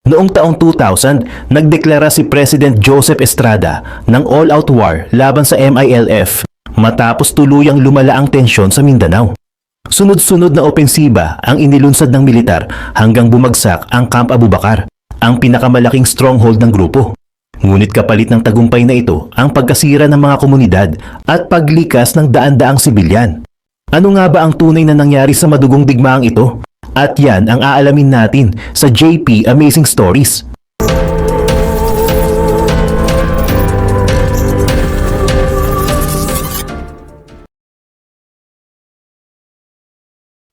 Noong taong 2000, nagdeklara si President Joseph Estrada ng all-out war laban sa MILF matapos tuluyang lumala ang tensyon sa Mindanao. Sunod-sunod na opensiba ang inilunsad ng militar hanggang bumagsak ang Camp Abu Bakar, ang pinakamalaking stronghold ng grupo. Ngunit kapalit ng tagumpay na ito ang pagkasira ng mga komunidad at paglikas ng daan-daang sibilyan. Ano nga ba ang tunay na nangyari sa madugong digmaang ito? At yan ang aalamin natin sa JP Amazing Stories.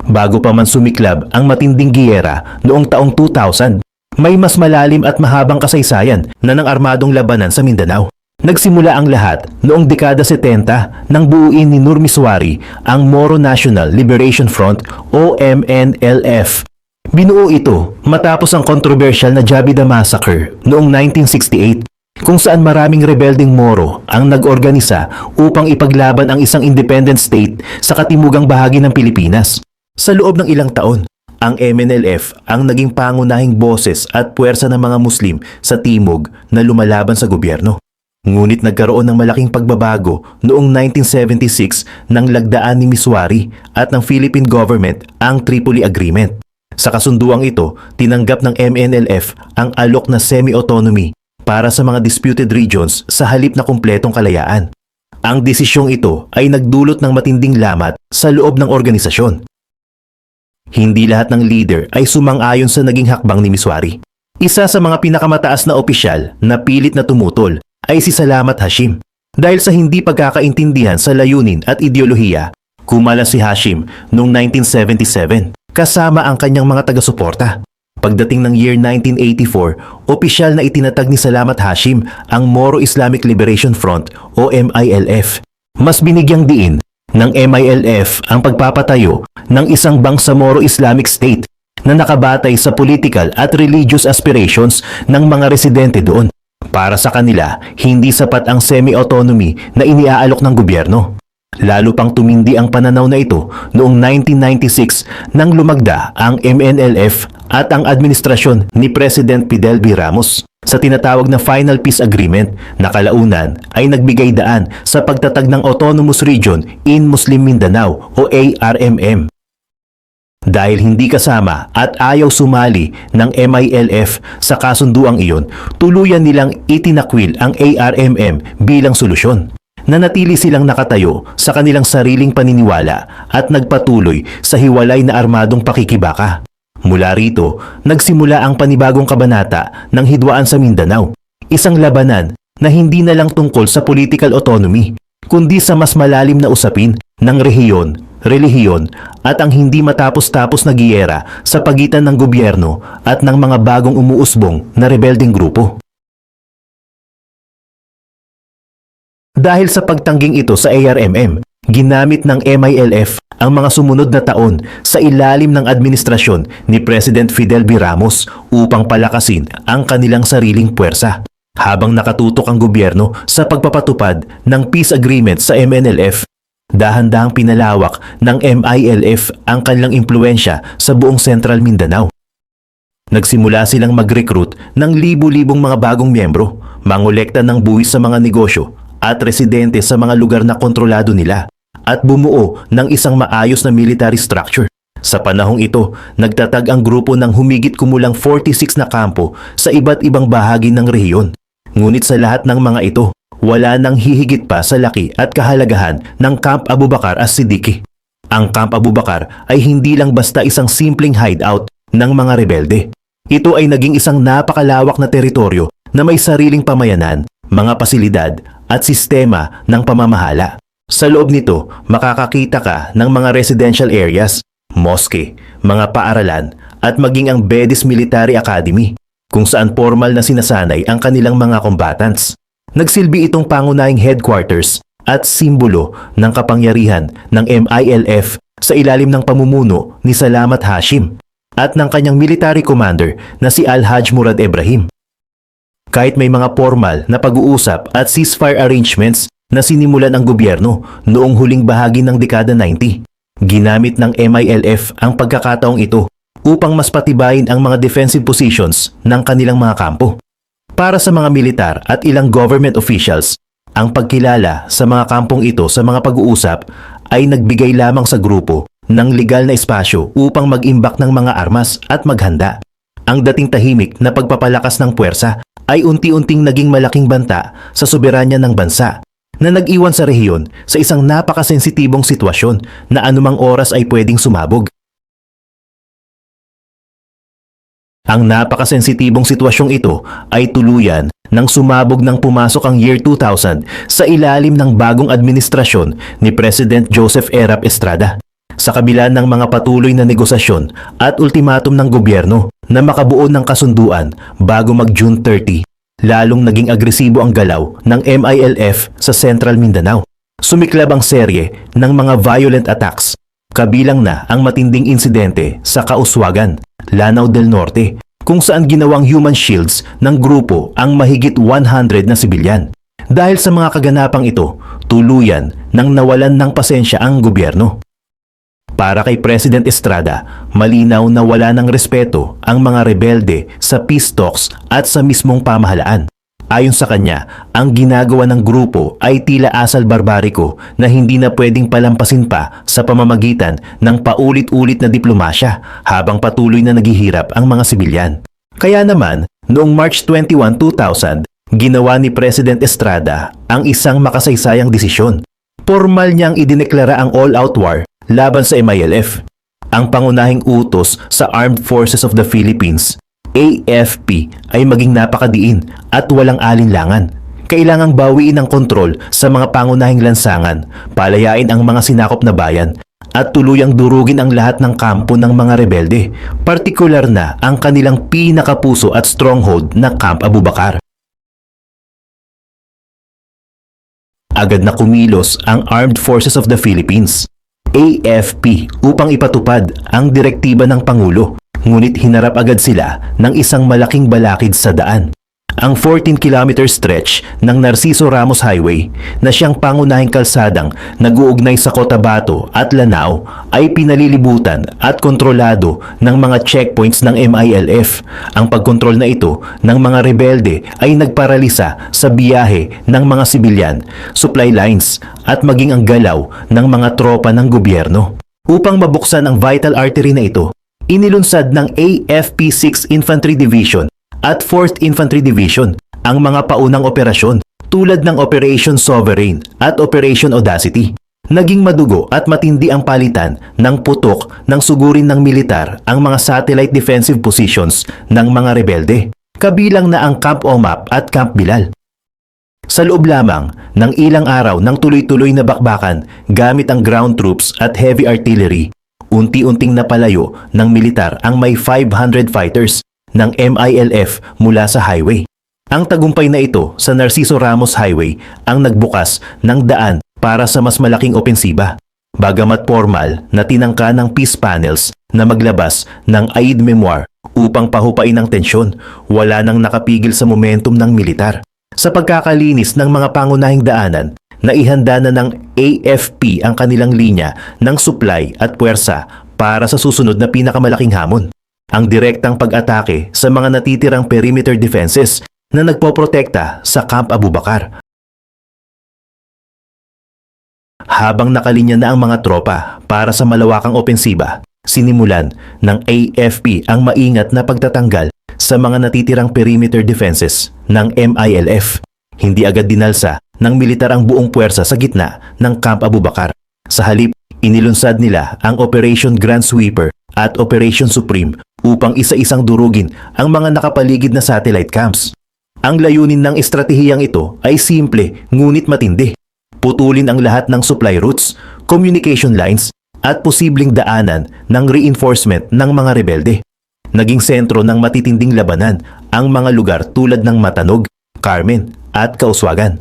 Bago pa man sumiklab ang matinding giyera noong taong 2000, may mas malalim at mahabang kasaysayan na ng armadong labanan sa Mindanao. Nagsimula ang lahat noong dekada 70 nang buuin ni Nur Miswari ang Moro National Liberation Front o MNLF. Binuo ito matapos ang controversial na Jabida Massacre noong 1968 kung saan maraming rebelding Moro ang nag-organisa upang ipaglaban ang isang independent state sa katimugang bahagi ng Pilipinas. Sa loob ng ilang taon, ang MNLF ang naging pangunahing boses at puwersa ng mga Muslim sa Timog na lumalaban sa gobyerno. Ngunit nagkaroon ng malaking pagbabago noong 1976 nang lagdaan ni Miswari at ng Philippine government ang Tripoli Agreement. Sa kasunduang ito, tinanggap ng MNLF ang alok na semi-autonomy para sa mga disputed regions sa halip na kumpletong kalayaan. Ang desisyong ito ay nagdulot ng matinding lamat sa loob ng organisasyon. Hindi lahat ng leader ay sumang-ayon sa naging hakbang ni Miswari. Isa sa mga pinakamataas na opisyal na pilit na tumutol ay si Salamat Hashim. Dahil sa hindi pagkakaintindihan sa layunin at ideolohiya, kumala si Hashim noong 1977 kasama ang kanyang mga taga-suporta. Pagdating ng year 1984, opisyal na itinatag ni Salamat Hashim ang Moro Islamic Liberation Front o MILF. Mas binigyang diin ng MILF ang pagpapatayo ng isang Bangsamoro Islamic State na nakabatay sa political at religious aspirations ng mga residente doon. Para sa kanila, hindi sapat ang semi-autonomy na iniaalok ng gobyerno. Lalo pang tumindi ang pananaw na ito noong 1996 nang lumagda ang MNLF at ang administrasyon ni President Fidel V. Ramos sa tinatawag na Final Peace Agreement na kalaunan ay nagbigay daan sa pagtatag ng Autonomous Region in Muslim Mindanao o ARMM. Dahil hindi kasama at ayaw sumali ng MILF sa kasunduang iyon, tuluyan nilang itinakwil ang ARMM bilang solusyon. Nanatili silang nakatayo sa kanilang sariling paniniwala at nagpatuloy sa hiwalay na armadong pakikibaka. Mula rito, nagsimula ang panibagong kabanata ng hidwaan sa Mindanao. Isang labanan na hindi na lang tungkol sa political autonomy, kundi sa mas malalim na usapin ng rehiyon, relihiyon at ang hindi matapos-tapos na giyera sa pagitan ng gobyerno at ng mga bagong umuusbong na rebelding grupo. Dahil sa pagtangging ito sa ARMM, ginamit ng MILF ang mga sumunod na taon sa ilalim ng administrasyon ni President Fidel V. Ramos upang palakasin ang kanilang sariling puwersa. Habang nakatutok ang gobyerno sa pagpapatupad ng peace agreement sa MNLF, dahan-dahang pinalawak ng MILF ang kanilang impluensya sa buong Central Mindanao. Nagsimula silang mag-recruit ng libu-libong mga bagong miyembro, mangolekta ng buwis sa mga negosyo at residente sa mga lugar na kontrolado nila at bumuo ng isang maayos na military structure. Sa panahong ito, nagtatag ang grupo ng humigit kumulang 46 na kampo sa iba't ibang bahagi ng rehiyon. Ngunit sa lahat ng mga ito, wala nang hihigit pa sa laki at kahalagahan ng Camp Abu Bakar as-Siddiqui. Ang Camp Abu Bakar ay hindi lang basta isang simpleng hideout ng mga rebelde. Ito ay naging isang napakalawak na teritoryo na may sariling pamayanan, mga pasilidad at sistema ng pamamahala. Sa loob nito, makakakita ka ng mga residential areas, mosque, mga paaralan at maging ang Bedis Military Academy kung saan formal na sinasanay ang kanilang mga combatants. Nagsilbi itong pangunahing headquarters at simbolo ng kapangyarihan ng MILF sa ilalim ng pamumuno ni Salamat Hashim at ng kanyang military commander na si Al-Hajj Murad Ibrahim. Kahit may mga formal na pag-uusap at ceasefire arrangements na sinimulan ng gobyerno noong huling bahagi ng dekada 90, ginamit ng MILF ang pagkakataong ito upang mas patibayin ang mga defensive positions ng kanilang mga kampo. Para sa mga militar at ilang government officials, ang pagkilala sa mga kampong ito sa mga pag-uusap ay nagbigay lamang sa grupo ng legal na espasyo upang mag-imbak ng mga armas at maghanda. Ang dating tahimik na pagpapalakas ng puwersa ay unti-unting naging malaking banta sa soberanya ng bansa na nag-iwan sa rehiyon sa isang napakasensitibong sitwasyon na anumang oras ay pwedeng sumabog. Ang napakasensitibong sitwasyong ito ay tuluyan nang sumabog nang pumasok ang year 2000 sa ilalim ng bagong administrasyon ni President Joseph Erap Estrada. Sa kabila ng mga patuloy na negosasyon at ultimatum ng gobyerno na makabuo ng kasunduan bago mag-June 30, lalong naging agresibo ang galaw ng MILF sa Central Mindanao. Sumiklab ang serye ng mga violent attacks, kabilang na ang matinding insidente sa Kauswagan, Lanao del Norte, kung saan ginawang human shields ng grupo ang mahigit 100 na sibilyan. Dahil sa mga kaganapang ito, tuluyan nang nawalan ng pasensya ang gobyerno. Para kay President Estrada, malinaw na wala ng respeto ang mga rebelde sa peace talks at sa mismong pamahalaan. Ayon sa kanya, ang ginagawa ng grupo ay tila asal barbariko na hindi na pwedeng palampasin pa sa pamamagitan ng paulit-ulit na diplomasya habang patuloy na naghihirap ang mga sibilyan. Kaya naman, noong March 21, 2000, ginawa ni President Estrada ang isang makasaysayang desisyon. Formal niyang idineklara ang all-out war laban sa MILF. Ang pangunahing utos sa Armed Forces of the Philippines, AFP, ay maging napakadiin at walang alinlangan. Kailangang bawiin ang kontrol sa mga pangunahing lansangan, palayain ang mga sinakop na bayan, at tuluyang durugin ang lahat ng kampo ng mga rebelde, partikular na ang kanilang pinakapuso at stronghold na Camp Abu Bakar. Agad na kumilos ang Armed Forces of the Philippines, AFP, upang ipatupad ang direktiba ng Pangulo. Ngunit hinarap agad sila ng isang malaking balakid sa daan. Ang 14-kilometer stretch ng Narciso Ramos Highway na siyang pangunahing kalsadang nag-uugnay sa Cotabato at Lanao ay pinalilibutan at kontrolado ng mga checkpoints ng MILF. Ang pagkontrol na ito ng mga rebelde ay nagparalisa sa biyahe ng mga sibilyan, supply lines at maging ang galaw ng mga tropa ng gobyerno. Upang mabuksan ang vital artery na ito, inilunsad ng AFP 6th Infantry Division at 4th Infantry Division ang mga paunang operasyon tulad ng Operation Sovereign at Operation Audacity. Naging madugo at matindi ang palitan ng putok ng sugurin ng militar ang mga satellite defensive positions ng mga rebelde, kabilang na ang Camp Omap at Camp Bilal. Sa loob lamang ng ilang araw ng tuloy-tuloy na bakbakan gamit ang ground troops at heavy artillery, unti-unting napalayo ng militar ang may 500 fighters ng MILF mula sa highway. Ang tagumpay na ito sa Narciso Ramos Highway ang nagbukas ng daan para sa mas malaking opensiba. Bagamat formal na tinangka ng peace panels na maglabas ng aid memoir upang pahupain ang tensyon, wala nang nakapigil sa momentum ng militar. Sa pagkakalinis ng mga pangunahing daanan, naihanda na ng AFP ang kanilang linya ng supply at puwersa para sa susunod na pinakamalaking hamon, ang direktang pag-atake sa mga natitirang perimeter defenses na nagpoprotekta sa Camp Abu Bakar. Habang nakalinya na ang mga tropa para sa malawakang opensiba, sinimulan ng AFP ang maingat na pagtatanggal sa mga natitirang perimeter defenses ng MILF. Hindi agad dinalsa ng militar ang buong puwersa sa gitna ng Camp Abu Bakar. Sa halip, inilunsad nila ang Operation Grand Sweeper at Operation Supreme upang isa-isang durugin ang mga nakapaligid na satellite camps. Ang layunin ng estratehiyang ito ay simple ngunit matindi. Putulin ang lahat ng supply routes, communication lines at posibleng daanan ng reinforcement ng mga rebelde. Naging sentro ng matitinding labanan ang mga lugar tulad ng Matanog, Carmen at Kauswagan.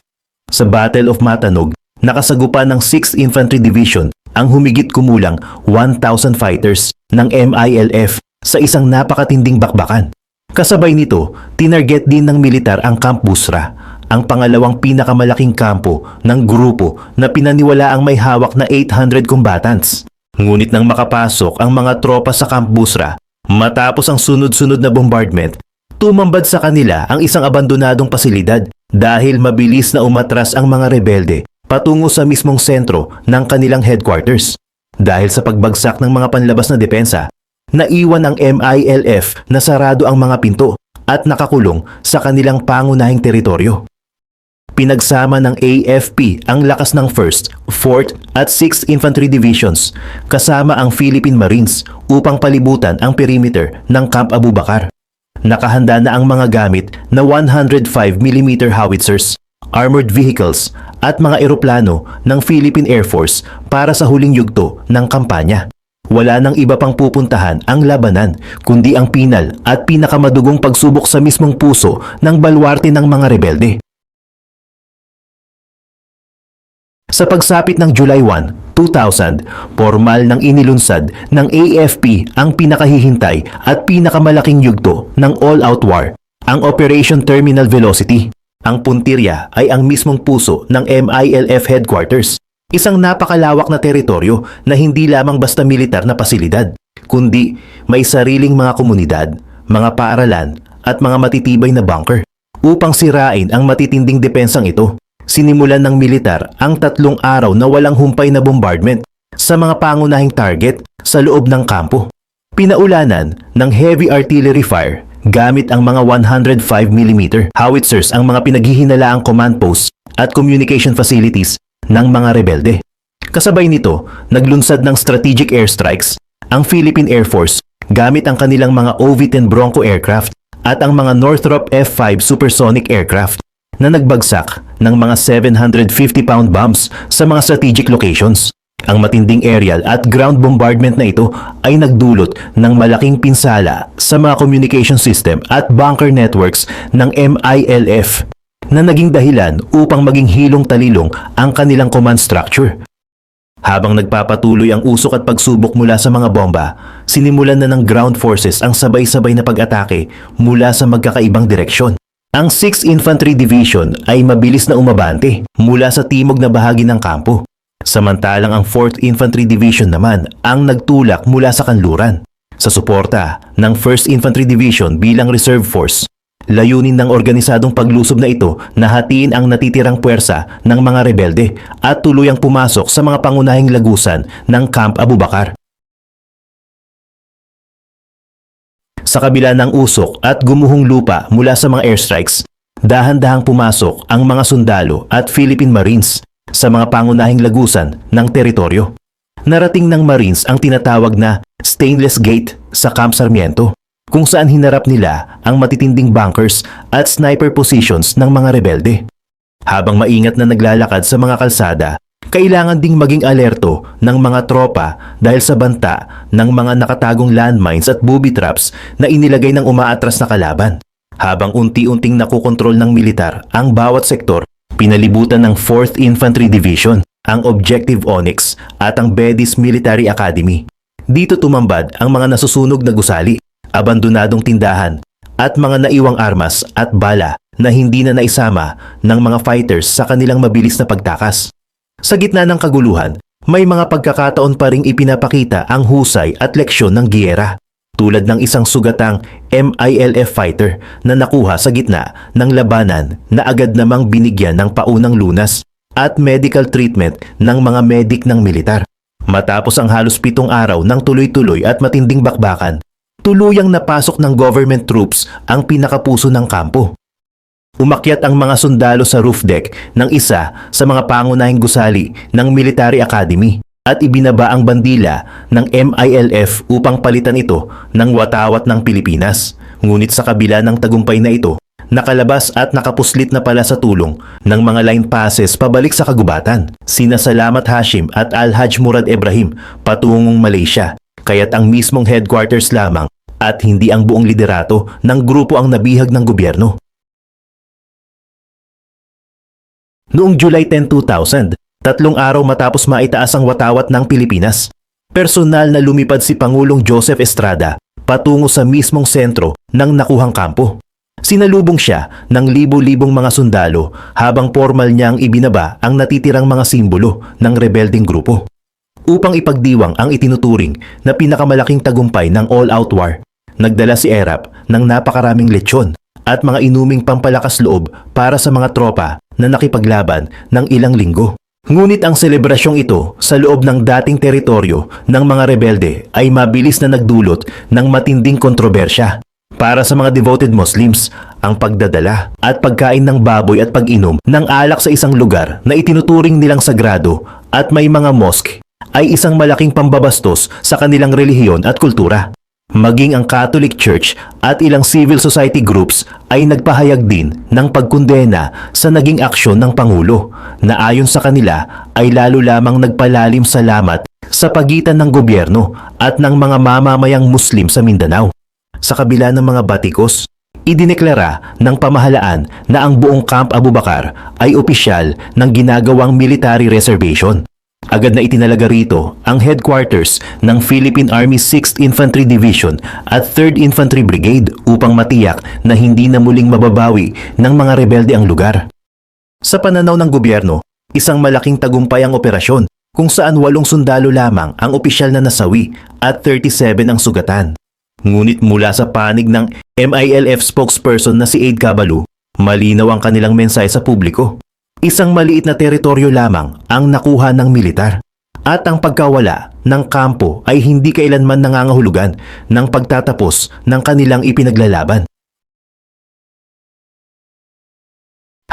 Sa Battle of Matanog, nakasagupa ng 6th Infantry Division ang humigit kumulang 1,000 fighters ng MILF sa isang napakatinding bakbakan. Kasabay nito, tinarget din ng militar ang Camp Busra, ang pangalawang pinakamalaking kampo ng grupo na pinaniwalaang may hawak na 800 combatants. Ngunit nang makapasok ang mga tropa sa Camp Busra, Matapos ang sunod-sunod na bombardment, tumambad sa kanila ang isang abandonadong pasilidad dahil mabilis na umatras ang mga rebelde patungo sa mismong sentro ng kanilang headquarters. Dahil sa pagbagsak ng mga panlabas na depensa, naiwan ang MILF na sarado ang mga pinto at nakakulong sa kanilang pangunahing teritoryo. Pinagsama ng AFP ang lakas ng 1st, 4th at 6th Infantry Divisions kasama ang Philippine Marines upang palibutan ang perimeter ng Camp Abu Bakar. Nakahanda na ang mga gamit na 105mm howitzers, armored vehicles at mga eroplano ng Philippine Air Force para sa huling yugto ng kampanya. Wala nang iba pang pupuntahan ang labanan kundi ang pinal at pinakamadugong pagsubok sa mismong puso ng balwarte ng mga rebelde. Sa pagsapit ng July 1, 2000, formal nang inilunsad ng AFP ang pinakahihintay at pinakamalaking yugto ng all-out war, ang Operation Terminal Velocity. Ang puntirya ay ang mismong puso ng MILF headquarters, isang napakalawak na teritoryo na hindi lamang basta militar na pasilidad, kundi may sariling mga komunidad, mga paaralan at mga matitibay na bunker. Upang sirain ang matitinding depensang ito, sinimulan ng militar ang 3 araw na walang humpay na bombardment sa mga pangunahing target sa loob ng kampo. Pinaulanan ng heavy artillery fire gamit ang mga 105mm howitzers ang mga pinaghihinalaang command posts at communication facilities ng mga rebelde. Kasabay nito, naglunsad ng strategic airstrikes ang Philippine Air Force gamit ang kanilang mga OV-10 Bronco aircraft at ang mga Northrop F-5 supersonic aircraft na nagbagsak ng mga 750-pound bombs sa mga strategic locations. Ang matinding aerial at ground bombardment na ito ay nagdulot ng malaking pinsala sa mga communication system at bunker networks ng MILF na naging dahilan upang maging hilong-talilong ang kanilang command structure. Habang nagpapatuloy ang usok at pagsubok mula sa mga bomba, sinimulan na ng ground forces ang sabay-sabay na pag-atake mula sa magkakaibang direksyon. Ang 6th Infantry Division ay mabilis na umabante mula sa timog na bahagi ng kampo. Samantalang ang 4th Infantry Division naman ang nagtulak mula sa kanluran. Sa suporta ng 1st Infantry Division bilang reserve force, layunin ng organisadong paglusob na ito na hatiin ang natitirang puwersa ng mga rebelde at tuluyang pumasok sa mga pangunahing lagusan ng Camp Abu Bakar. Sa kabila ng usok at gumuhong lupa mula sa mga airstrikes, dahan-dahang pumasok ang mga sundalo at Philippine Marines sa mga pangunahing lagusan ng teritoryo. Narating ng Marines ang tinatawag na Stainless Gate sa Camp Sarmiento, kung saan hinarap nila ang matitinding bunkers at sniper positions ng mga rebelde. Habang maingat na naglalakad sa mga kalsada, kailangan ding maging alerto ng mga tropa dahil sa banta ng mga nakatagong landmines at booby traps na inilagay ng umaatras na kalaban. Habang unti-unting nakokontrol ng militar ang bawat sektor, pinalibutan ng 4th Infantry Division ang Objective Onyx at ang Bedis Military Academy. Dito tumambad ang mga nasusunog na gusali, abandonadong tindahan at mga naiwang armas at bala na hindi na naisama ng mga fighters sa kanilang mabilis na pagtakas. Sa gitna ng kaguluhan, may mga pagkakataon pa ring ipinapakita ang husay at leksyon ng giyera, tulad ng isang sugatang MILF fighter na nakuha sa gitna ng labanan na agad namang binigyan ng paunang lunas at medical treatment ng mga medik ng militar. Matapos ang halos 7 araw ng tuloy-tuloy at matinding bakbakan, tuluyang napasok ng government troops ang pinakapuso ng kampo. Umakyat ang mga sundalo sa roof deck ng isa sa mga pangunahing gusali ng Military Academy at ibinaba ang bandila ng MILF upang palitan ito ng watawat ng Pilipinas. Ngunit sa kabila ng tagumpay na ito, nakalabas at nakapuslit na pala sa tulong ng mga line passes pabalik sa kagubatan. Sina Salamat Hashim at Al-Haj Murad Ibrahim patungong Malaysia, kaya't ang mismong headquarters lamang at hindi ang buong liderato ng grupo ang nabihag ng gobyerno. Noong July 10, 2000, 3 araw matapos maitaas ang watawat ng Pilipinas, personal na lumipad si Pangulong Joseph Estrada patungo sa mismong sentro ng nakuhang kampo. Sinalubong siya ng libo-libong mga sundalo habang formal niyang ibinaba ang natitirang mga simbolo ng rebelding grupo. Upang ipagdiwang ang itinuturing na pinakamalaking tagumpay ng all-out war, nagdala si Erap ng napakaraming lechon at mga inuming pampalakas loob para sa mga tropa na nakipaglaban ng ilang linggo. Ngunit ang selebrasyong ito sa loob ng dating teritoryo ng mga rebelde ay mabilis na nagdulot ng matinding kontrobersya. Para sa mga devoted Muslims, ang pagdadala at pagkain ng baboy at pag-inom ng alak sa isang lugar na itinuturing nilang sagrado at may mga mosque ay isang malaking pambabastos sa kanilang relihiyon at kultura. Maging ang Catholic Church at ilang civil society groups ay nagpahayag din ng pagkondena sa naging aksyon ng Pangulo na ayon sa kanila ay lalo lamang nagpalalim sa lamat sa pagitan ng gobyerno at ng mga mamamayang Muslim sa Mindanao. Sa kabila ng mga batikos, idineklara ng pamahalaan na ang buong Camp Abu Bakar ay opisyal ng ginagawang military reservation. Agad na itinalaga rito ang headquarters ng Philippine Army 6th Infantry Division at 3rd Infantry Brigade upang matiyak na hindi na muling mababawi ng mga rebelde ang lugar. Sa pananaw ng gobyerno, isang malaking tagumpay ang operasyon kung saan 8 sundalo lamang ang opisyal na nasawi at 37 ang sugatan. Ngunit mula sa panig ng MILF spokesperson na si Aid Cabalu, malinaw ang kanilang mensahe sa publiko. Isang maliit na teritoryo lamang ang nakuha ng militar at ang pagkawala ng kampo ay hindi kailanman nangangahulugan ng pagtatapos ng kanilang ipinaglalaban.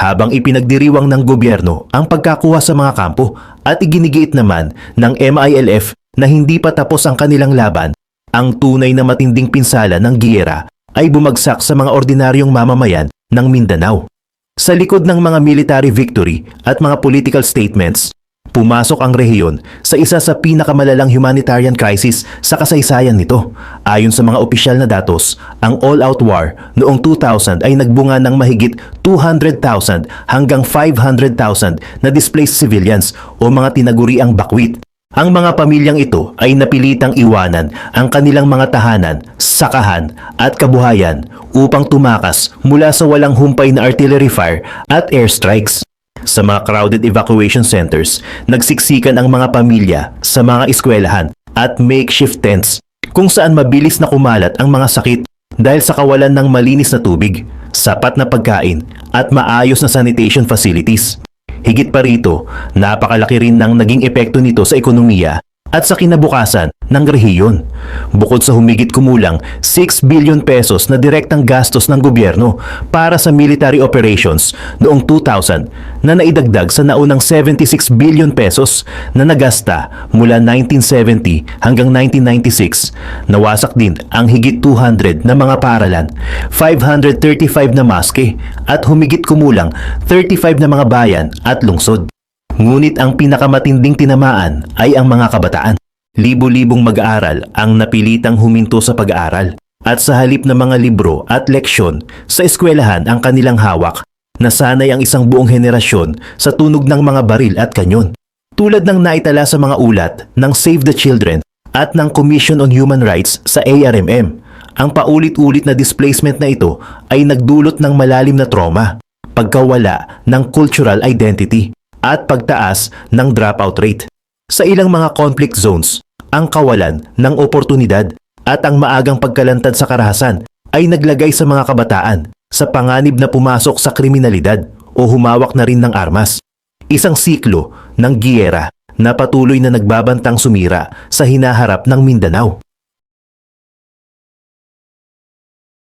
Habang ipinagdiriwang ng gobyerno ang pagkakuha sa mga kampo at iginigiit naman ng MILF na hindi pa tapos ang kanilang laban, ang tunay na matinding pinsala ng giyera ay bumagsak sa mga ordinaryong mamamayan ng Mindanao. Sa likod ng mga military victory at mga political statements, pumasok ang rehiyon sa isa sa pinakamalalang humanitarian crisis sa kasaysayan nito. Ayon sa mga opisyal na datos, ang all-out war noong 2000 ay nagbunga ng mahigit 200,000 hanggang 500,000 na displaced civilians o mga tinaguriang bakwit. Ang mga pamilyang ito ay napilitang iwanan ang kanilang mga tahanan, sakahan at kabuhayan upang tumakas mula sa walang humpay na artillery fire at airstrikes. Sa mga crowded evacuation centers, nagsiksikan ang mga pamilya sa mga eskwelahan at makeshift tents kung saan mabilis na kumalat ang mga sakit dahil sa kawalan ng malinis na tubig, sapat na pagkain at maayos na sanitation facilities. Higit pa rito, napakalaki rin ng naging epekto nito sa ekonomiya at sa kinabukasan ng rehiyon. Bukod sa humigit kumulang 6 billion pesos na direktang gastos ng gobyerno para sa military operations noong 2000 na naidagdag sa naunang 76 billion pesos na nagasta mula 1970 hanggang 1996, nawasak din ang higit 200 na mga paaralan, 535 na maske at humigit kumulang 35 na mga bayan at lungsod. Ngunit ang pinakamatinding tinamaan ay ang mga kabataan. Libo-libong mag-aaral ang napilitang huminto sa pag-aaral at sa halip ng mga libro at leksyon sa eskwelahan ang kanilang hawak, nasanay ang isang buong henerasyon sa tunog ng mga baril at kanyon. Tulad ng naitala sa mga ulat ng Save the Children at ng Commission on Human Rights sa ARMM, ang paulit-ulit na displacement na ito ay nagdulot ng malalim na trauma, pagkawala ng cultural identity at pagtaas ng dropout rate. Sa ilang mga conflict zones, ang kawalan ng oportunidad at ang maagang pagkalantad sa karahasan ay naglagay sa mga kabataan sa panganib na pumasok sa kriminalidad o humawak na rin ng armas. Isang siklo ng giyera na patuloy na nagbabantang sumira sa hinaharap ng Mindanao.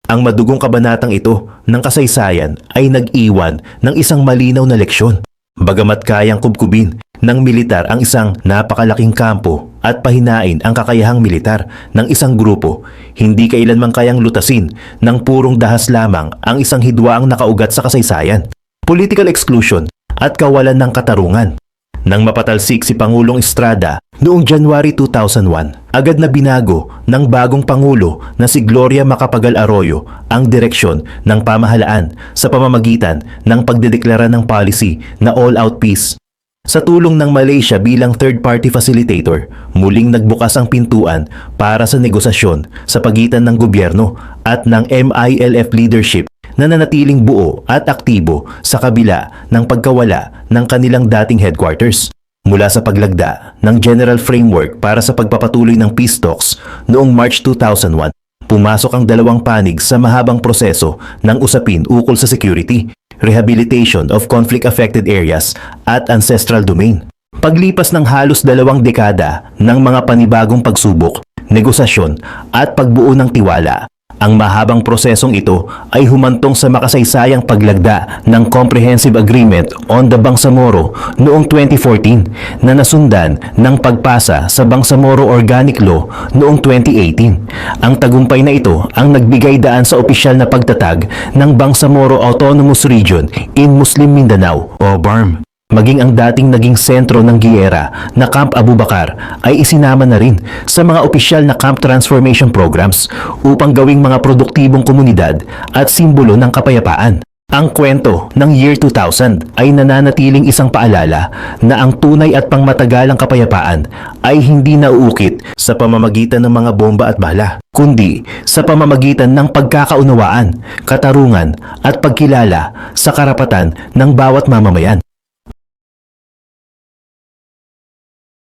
Ang madugong kabanatang ito ng kasaysayan ay nag-iwan ng isang malinaw na leksyon. Bagamat kayang kubkubin ng militar ang isang napakalaking kampo at pahinain ang kakayahang militar ng isang grupo, hindi kailanman kayang lutasin ng purong dahas lamang ang isang hidwaang nakaugat sa kasaysayan, political exclusion at kawalan ng katarungan. Nang mapatalsik si Pangulong Estrada noong January 2001, agad na binago ng bagong Pangulo na si Gloria Macapagal Arroyo ang direksyon ng pamahalaan sa pamamagitan ng pagdedeklara ng policy na all-out peace. Sa tulong ng Malaysia bilang third-party facilitator, muling nagbukas ang pintuan para sa negosasyon sa pagitan ng gobyerno at ng MILF leadership na nanatiling buo at aktibo sa kabila ng pagkawala ng kanilang dating headquarters. Mula sa paglagda ng General Framework para sa pagpapatuloy ng peace talks noong March 2001, pumasok ang dalawang panig sa mahabang proseso ng usapin ukol sa security, rehabilitation of conflict-affected areas at ancestral domain. Paglipas ng halos 2 dekada ng mga panibagong pagsubok, negosasyon at pagbuo ng tiwala, ang mahabang prosesong ito ay humantong sa makasaysayang paglagda ng Comprehensive Agreement on the Bangsamoro noong 2014 na nasundan ng pagpasa sa Bangsamoro Organic Law noong 2018. Ang tagumpay na ito ang nagbigay daan sa opisyal na pagtatag ng Bangsamoro Autonomous Region in Muslim Mindanao o BARM. Maging ang dating naging sentro ng giyera na Camp Abu Bakar ay isinama na rin sa mga opisyal na camp transformation programs upang gawing mga produktibong komunidad at simbolo ng kapayapaan. Ang kwento ng year 2000 ay nananatiling isang paalala na ang tunay at pangmatagalang kapayapaan ay hindi nauukit sa pamamagitan ng mga bomba at bala, kundi sa pamamagitan ng pagkakaunawaan, katarungan at pagkilala sa karapatan ng bawat mamamayan.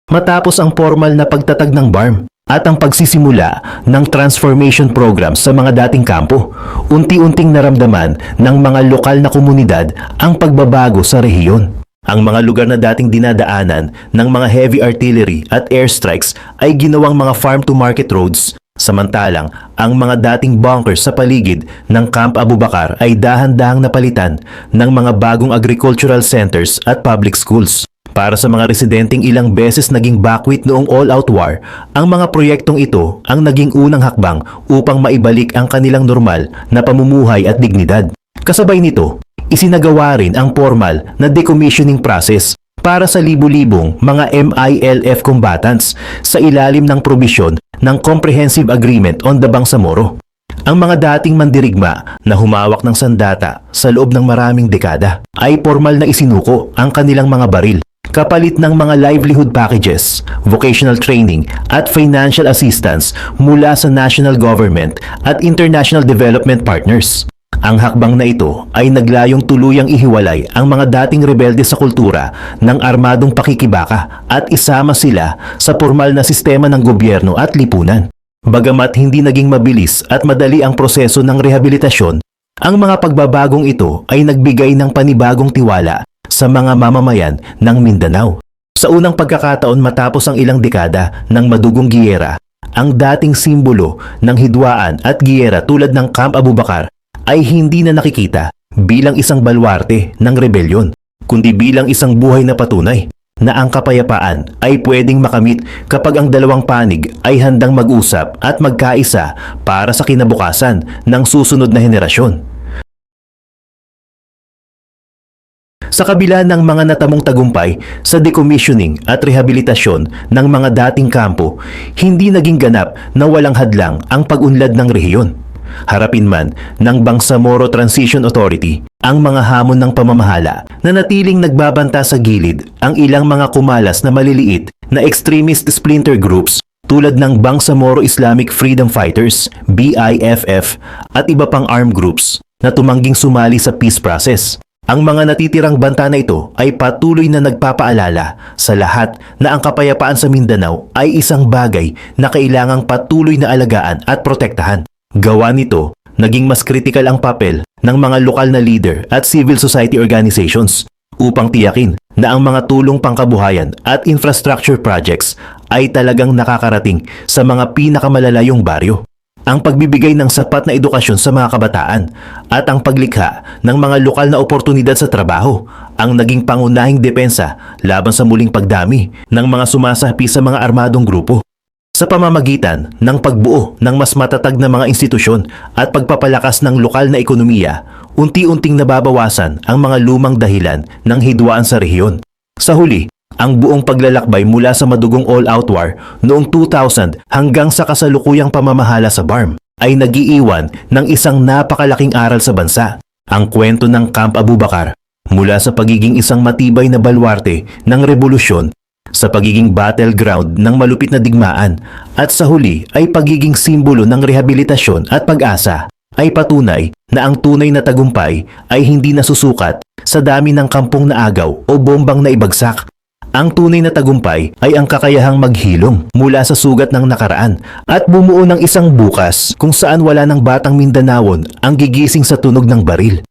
Matapos ang formal na pagtatag ng BARM at ang pagsisimula ng transformation program sa mga dating kampo, unti-unting naramdaman ng mga lokal na komunidad ang pagbabago sa rehiyon. Ang mga lugar na dating dinadaanan ng mga heavy artillery at airstrikes ay ginawang mga farm-to-market roads, samantalang ang mga dating bunkers sa paligid ng Camp Abu Bakar ay dahan-dahang napalitan ng mga bagong agricultural centers at public schools. Para sa mga residenteng ilang beses naging bakwit noong all-out war, ang mga proyektong ito ang naging unang hakbang upang maibalik ang kanilang normal na pamumuhay at dignidad. Kasabay nito, isinagawa rin ang formal na decommissioning process para sa libu-libong mga MILF combatants sa ilalim ng probisyon ng Comprehensive Agreement on the Bangsamoro. Ang mga dating mandirigma na humawak ng sandata sa loob ng maraming dekada ay formal na isinuko ang kanilang mga baril kapalit ng mga livelihood packages, vocational training at financial assistance mula sa national government at international development partners. Ang hakbang na ito ay naglayong tuluyang ihiwalay ang mga dating rebelde sa kultura ng armadong pakikibaka at isama sila sa formal na sistema ng gobyerno at lipunan. Bagamat hindi naging mabilis at madali ang proseso ng rehabilitasyon, ang mga pagbabagong ito ay nagbigay ng panibagong tiwala sa mga mamamayan ng Mindanao. Sa unang pagkakataon matapos ang ilang dekada ng madugong giyera, ang dating simbolo ng hidwaan at giyera tulad ng Camp Abu Bakar ay hindi na nakikita bilang isang balwarte ng rebelyon, kundi bilang isang buhay na patunay na ang kapayapaan ay pwedeng makamit kapag ang dalawang panig ay handang mag-usap at magkaisa para sa kinabukasan ng susunod na henerasyon. Sa kabila ng mga natamong tagumpay sa decommissioning at rehabilitasyon ng mga dating kampo, hindi naging ganap na walang hadlang ang pag-unlad ng rehiyon. Harapin man ng Bangsamoro Transition Authority ang mga hamon ng pamamahala na natiling nagbabanta sa gilid ang ilang mga kumalas na maliliit na extremist splinter groups tulad ng Bangsamoro Islamic Freedom Fighters, BIFF at iba pang armed groups na tumangging sumali sa peace process. Ang mga natitirang banta na ito ay patuloy na nagpapaalala sa lahat na ang kapayapaan sa Mindanao ay isang bagay na kailangang patuloy na alagaan at protektahan. Gawa nito, naging mas kritikal ang papel ng mga lokal na leader at civil society organizations upang tiyakin na ang mga tulong pangkabuhayan at infrastructure projects ay talagang nakakarating sa mga pinakamalalayong baryo. Ang pagbibigay ng sapat na edukasyon sa mga kabataan at ang paglikha ng mga lokal na oportunidad sa trabaho ang naging pangunahing depensa laban sa muling pagdami ng mga sumasapi sa mga armadong grupo. Sa pamamagitan ng pagbuo ng mas matatag na mga institusyon at pagpapalakas ng lokal na ekonomiya, unti-unting nababawasan ang mga lumang dahilan ng hidwaan sa rehiyon. Sa huli, ang buong paglalakbay mula sa madugong all-out war noong 2000 hanggang sa kasalukuyang pamamahala sa BARM ay nagiiwan ng isang napakalaking aral sa bansa. Ang kwento ng Camp Abu Bakar mula sa pagiging isang matibay na balwarte ng revolusyon sa pagiging battleground ng malupit na digmaan at sa huli ay pagiging simbolo ng rehabilitasyon at pag-asa ay patunay na ang tunay na tagumpay ay hindi nasusukat sa dami ng kampong na agaw o bombang na ibagsak. Ang tunay na tagumpay ay ang kakayahang maghilom mula sa sugat ng nakaraan at bumuo ng isang bukas kung saan wala ng batang Mindanawon ang gigising sa tunog ng baril.